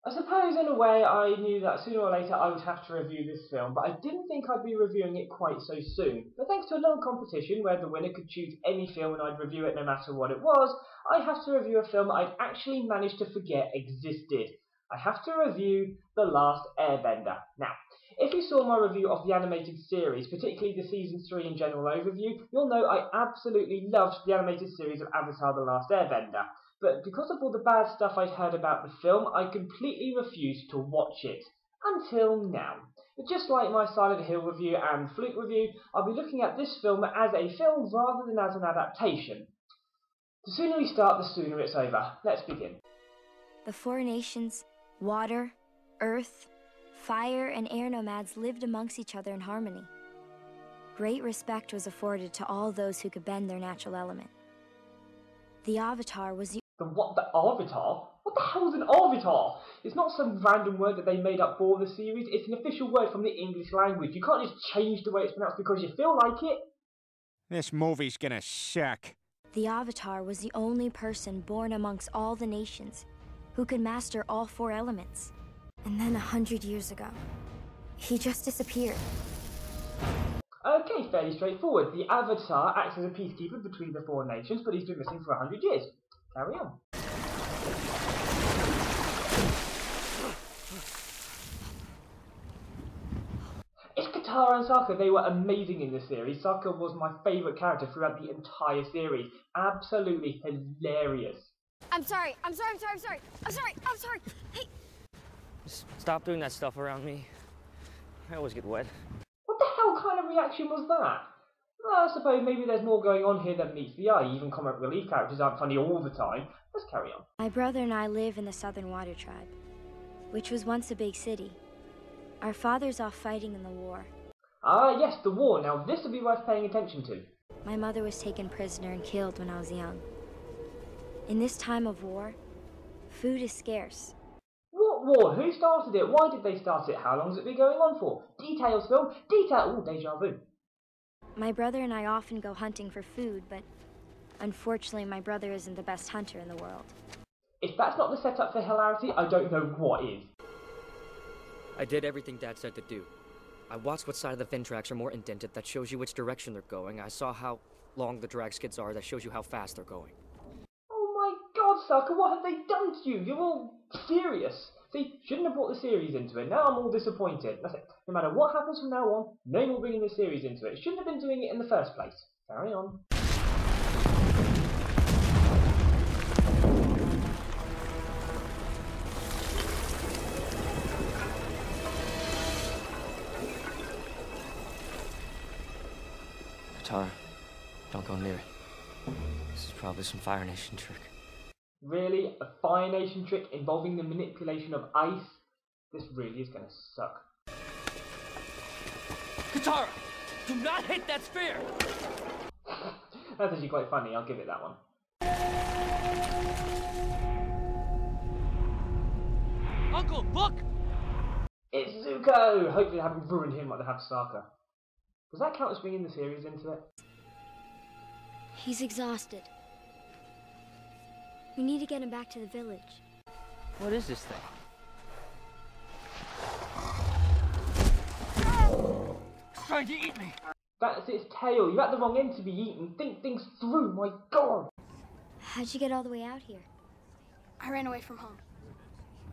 I suppose in a way I knew that sooner or later I would have to review this film, but I didn't think I'd be reviewing it quite so soon. But thanks to a long competition where the winner could choose any film and I'd review it no matter what it was, I have to review a film I'd actually managed to forget existed. I have to review The Last Airbender. Now, if you saw my review of the animated series, particularly the Season 3 and general overview, you'll know I absolutely loved the animated series of Avatar The Last Airbender. But because of all the bad stuff I'd heard about the film, I completely refused to watch it. Until now. But just like my Silent Hill review and Fluke review, I'll be looking at this film as a film rather than as an adaptation. The sooner we start, the sooner it's over. Let's begin. The four nations, water, earth, fire, and air nomads lived amongst each other in harmony. Great respect was afforded to all those who could bend their natural element. The Avatar was the What, the Avatar? What the hell is an Avatar? It's not some random word that they made up for the series, it's an official word from the English language. You can't just change the way it's pronounced because you feel like it. This movie's gonna suck. The Avatar was the only person born amongst all the nations who could master all four elements. And then 100 years ago, he just disappeared. Okay, fairly straightforward. The Avatar acts as a peacekeeper between the four nations, but he's been missing for 100 years. Carry on. It's Katara and Sokka. They were amazing in this series. Sokka was my favourite character throughout the entire series. Absolutely hilarious. I'm sorry. Hey! Just stop doing that stuff around me. I always get wet. What the hell kind of reaction was that? Well, I suppose maybe there's more going on here than meets the eye. Even comic relief characters aren't funny all the time. Let's carry on. My brother and I live in the Southern Water Tribe, which was once a big city. Our father's off fighting in the war. Ah, yes, the war. Now, this would be worth paying attention to. My mother was taken prisoner and killed when I was young. In this time of war, food is scarce. What war? Who started it? Why did they start it? How long has it been going on for? Details, film. Detail. Ooh, deja vu. My brother and I often go hunting for food, but unfortunately my brother isn't the best hunter in the world. If that's not the setup for hilarity, I don't know what is. I did everything Dad said to do. I watched what side of the fin tracks are more indented, that shows you which direction they're going. I saw how long the drag skids are, that shows you how fast they're going. Oh my god, Sokka, what have they done to you? You're all serious. See, shouldn't have brought the series into it. Now I'm all disappointed. That's it. No matter what happens from now on, no more bringing the series into it. Shouldn't have been doing it in the first place. Carry on. Katara, don't go near it. This is probably some Fire Nation trick. Really? A Fire Nation trick involving the manipulation of ice? This really is gonna suck. Katara! Do not hit that spear! That's actually quite funny, I'll give it that one. Uncle, look! It's Zuko! Hopefully I haven't ruined him like they have Sokka. Does that count as bringing the series into it? He's exhausted. We need to get him back to the village. What is this thing? It's trying to eat me! That's its tail. You're at the wrong end to be eaten. Think things through, my god! How'd you get all the way out here? I ran away from home.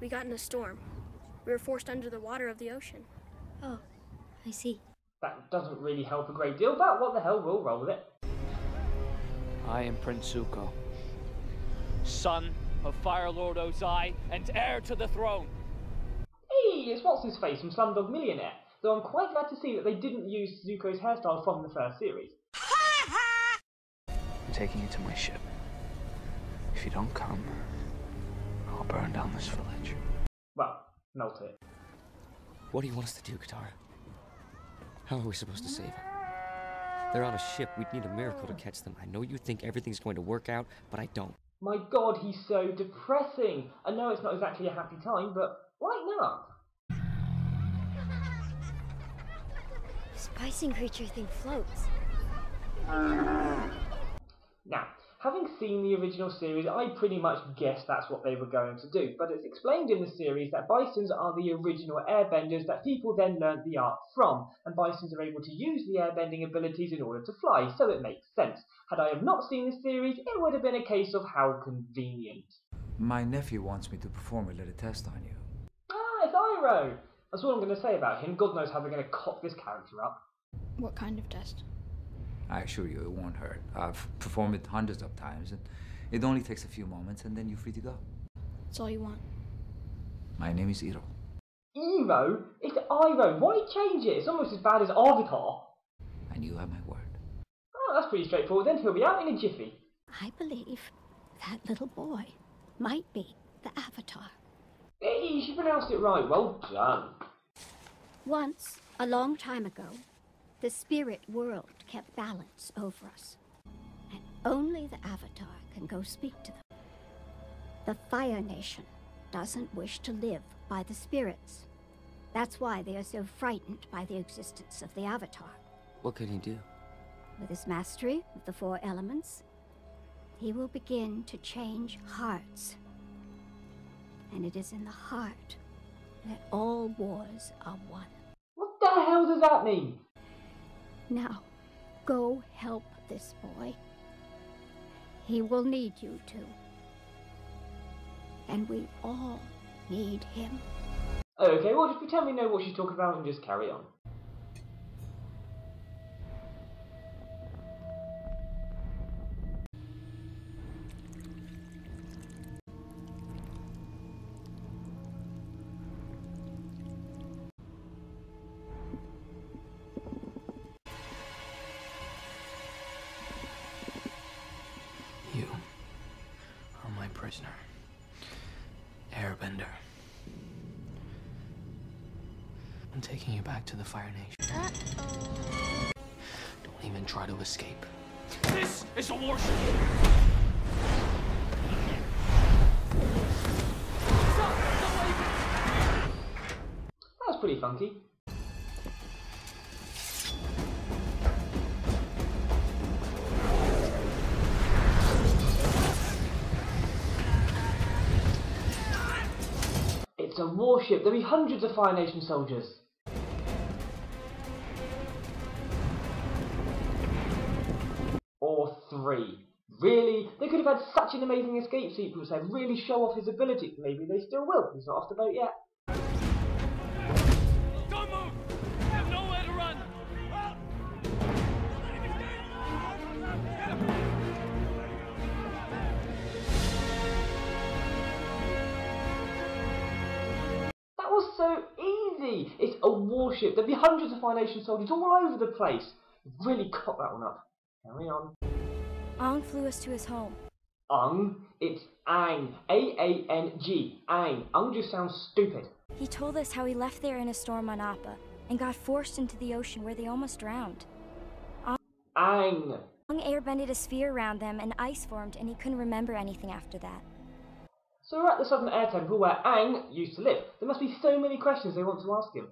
We got in a storm. We were forced under the water of the ocean. Oh, I see. That doesn't really help a great deal, but what the hell, we'll roll with it. I am Prince Zuko, son of Fire Lord Ozai and heir to the throne. Hey, it's what's-his-face from Slumdog Millionaire, though I'm quite glad to see that they didn't use Zuko's hairstyle from the first series. I'm taking you to my ship. If you don't come, I'll burn down this village. Well, melt it. What do you want us to do, Katara? How are we supposed to save her? They're on a ship. We'd need a miracle to catch them. I know you think everything's going to work out, but I don't. My god, he's so depressing. I know it's not exactly a happy time, but lighten up. This bison creature thing floats. Now, Having seen the original series, I pretty much guessed that's what they were going to do, but it's explained in the series that bisons are the original airbenders that people then learnt the art from, and bisons are able to use the airbending abilities in order to fly, so it makes sense. Had I have not seen the series, it would have been a case of how convenient. My nephew wants me to perform a little test on you. Ah, it's Iroh! That's all I'm going to say about him. God knows how they're going to cock this character up. What kind of test? I assure you, it won't hurt. I've performed it hundreds of times, and it only takes a few moments, and then you're free to go. That's all you want. My name is Iro. Iro? It's Iroh. Why change it? It's almost as bad as Avatar. And you have my word. Oh, that's pretty straightforward then. He'll be out in a jiffy. I believe that little boy might be the Avatar. Hey, she pronounced it right. Well done. Once, a long time ago, the spirit world kept balance over us. And only the Avatar can go speak to them. The Fire Nation doesn't wish to live by the spirits. That's why they are so frightened by the existence of the Avatar. What can he do? With his mastery of the 4 elements, he will begin to change hearts. And it is in the heart that all wars are won. What the hell does that mean? Now, go help this boy. He will need you to. And we all need him. Okay, well, just pretend we know what she's talking about and just carry on. You are my prisoner, Airbender. I'm taking you back to the Fire Nation. Don't even try to escape. This is a warship! That was pretty funky. It's a warship. There'll be hundreds of Fire Nation soldiers. Or 3. Really? They could have had such an amazing escape sequence there, really show off his ability. Maybe they still will. He's not off the boat yet. Don't move! We have nowhere to run! That was so easy! It's a warship. There'll be hundreds of Fire Nation soldiers all over the place. Really caught that one up. Carry on. Aang flew us to his home. Aang? It's Aang. A-A-N-G. Aang. Aang just sounds stupid. He told us how he left there in a storm on Appa and got forced into the ocean where they almost drowned. Aang. Aang airbended a sphere around them and ice formed, and he couldn't remember anything after that. So we're at the Southern Air Temple where Aang used to live. There must be so many questions they want to ask him.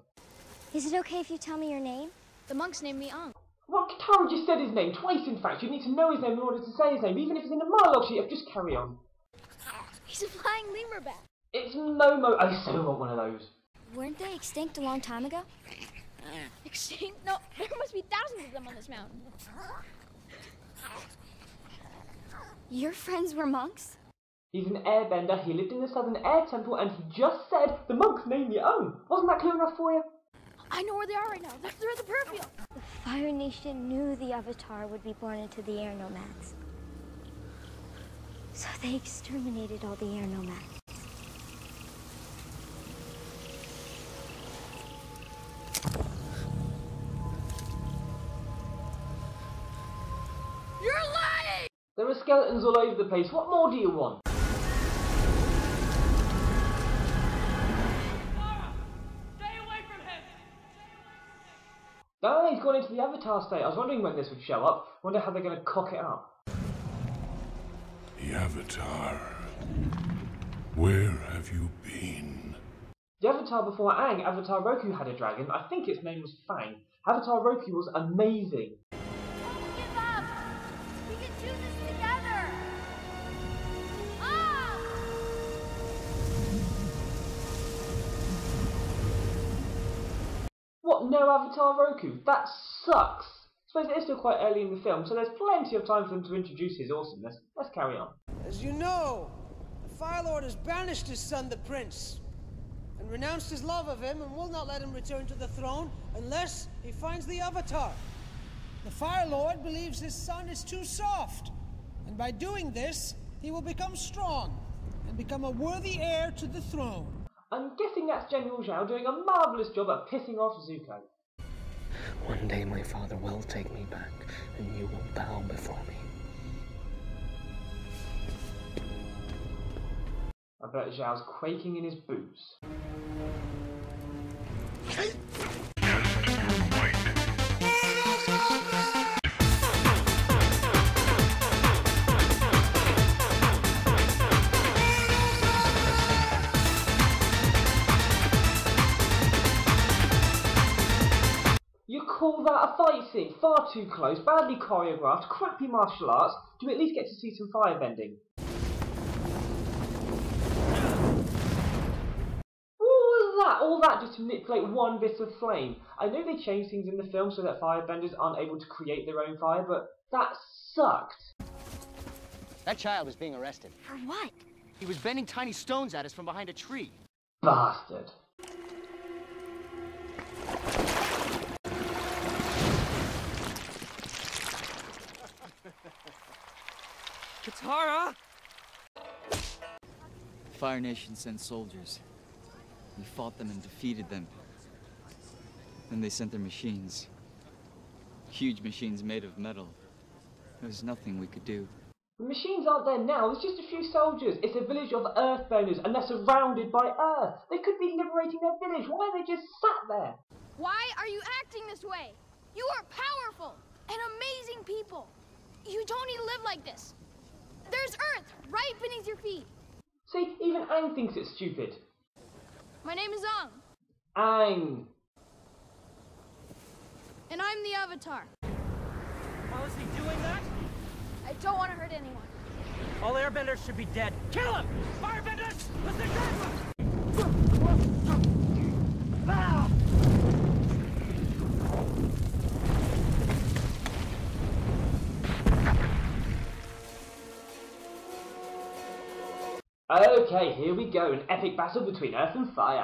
Is it okay if you tell me your name? The monks named me Aang. Well, Katara just said his name twice, in fact. You need to know his name in order to say his name, even if it's in a monologue sheet. Just carry on. He's a flying lemur bat. It's Momo. I so want one of those. Weren't they extinct a long time ago? Extinct? No, there must be thousands of them on this mountain. Your friends were monks? He's an airbender. He lived in the Southern Air Temple, and he just said the monks named your own. Wasn't that clear enough for you? I know where they are right now. They're at the prayer field. The Fire Nation knew the Avatar would be born into the air nomads. So they exterminated all the air nomads. You're lying! There are skeletons all over the place. What more do you want? Oh, he's gone into the Avatar state. I was wondering when this would show up. Wonder how they're going to cock it up. The Avatar. Where have you been? The Avatar before Aang, Avatar Roku had a dragon. I think its name was Fang. Avatar Roku was amazing. Don't give up! We can do this together! no Avatar Roku. That sucks. I suppose it is still quite early in the film, so there's plenty of time for them to introduce his awesomeness. Let's carry on. As you know, the Fire Lord has banished his son, the Prince, and renounced his love of him and will not let him return to the throne unless he finds the Avatar. The Fire Lord believes his son is too soft, and by doing this, he will become strong and become a worthy heir to the throne. I'm guessing that's General Zhao doing a marvellous job at pissing off Zuko. One day my father will take me back, and you will bow before me. I bet Zhao's quaking in his boots. You call that a fight scene? Far too close, badly choreographed, crappy martial arts. Do we at least get to see some firebending? All that just to manipulate one bit of flame. I know they changed things in the film so that firebenders aren't able to create their own fire, but that sucked. That child is being arrested. For what? He was bending tiny stones at us from behind a tree. Bastard. Katara! Fire Nation sent soldiers. We fought them and defeated them. Then they sent their machines. Huge machines made of metal. There was nothing we could do. The machines aren't there now, there's just a few soldiers. It's a village of earthbenders and they're surrounded by earth. They could be liberating their village. Why are they just sat there? Why are you acting this way? You are powerful and amazing people. You don't need to live like this. There's earth right beneath your feet. See, even Aang thinks it's stupid. My name is Aang. Aang. And I'm the Avatar. How is he doing that? I don't want to hurt anyone. All airbenders should be dead. Kill him! Firebenders! Let's ah! Okay, here we go, an epic battle between earth and fire.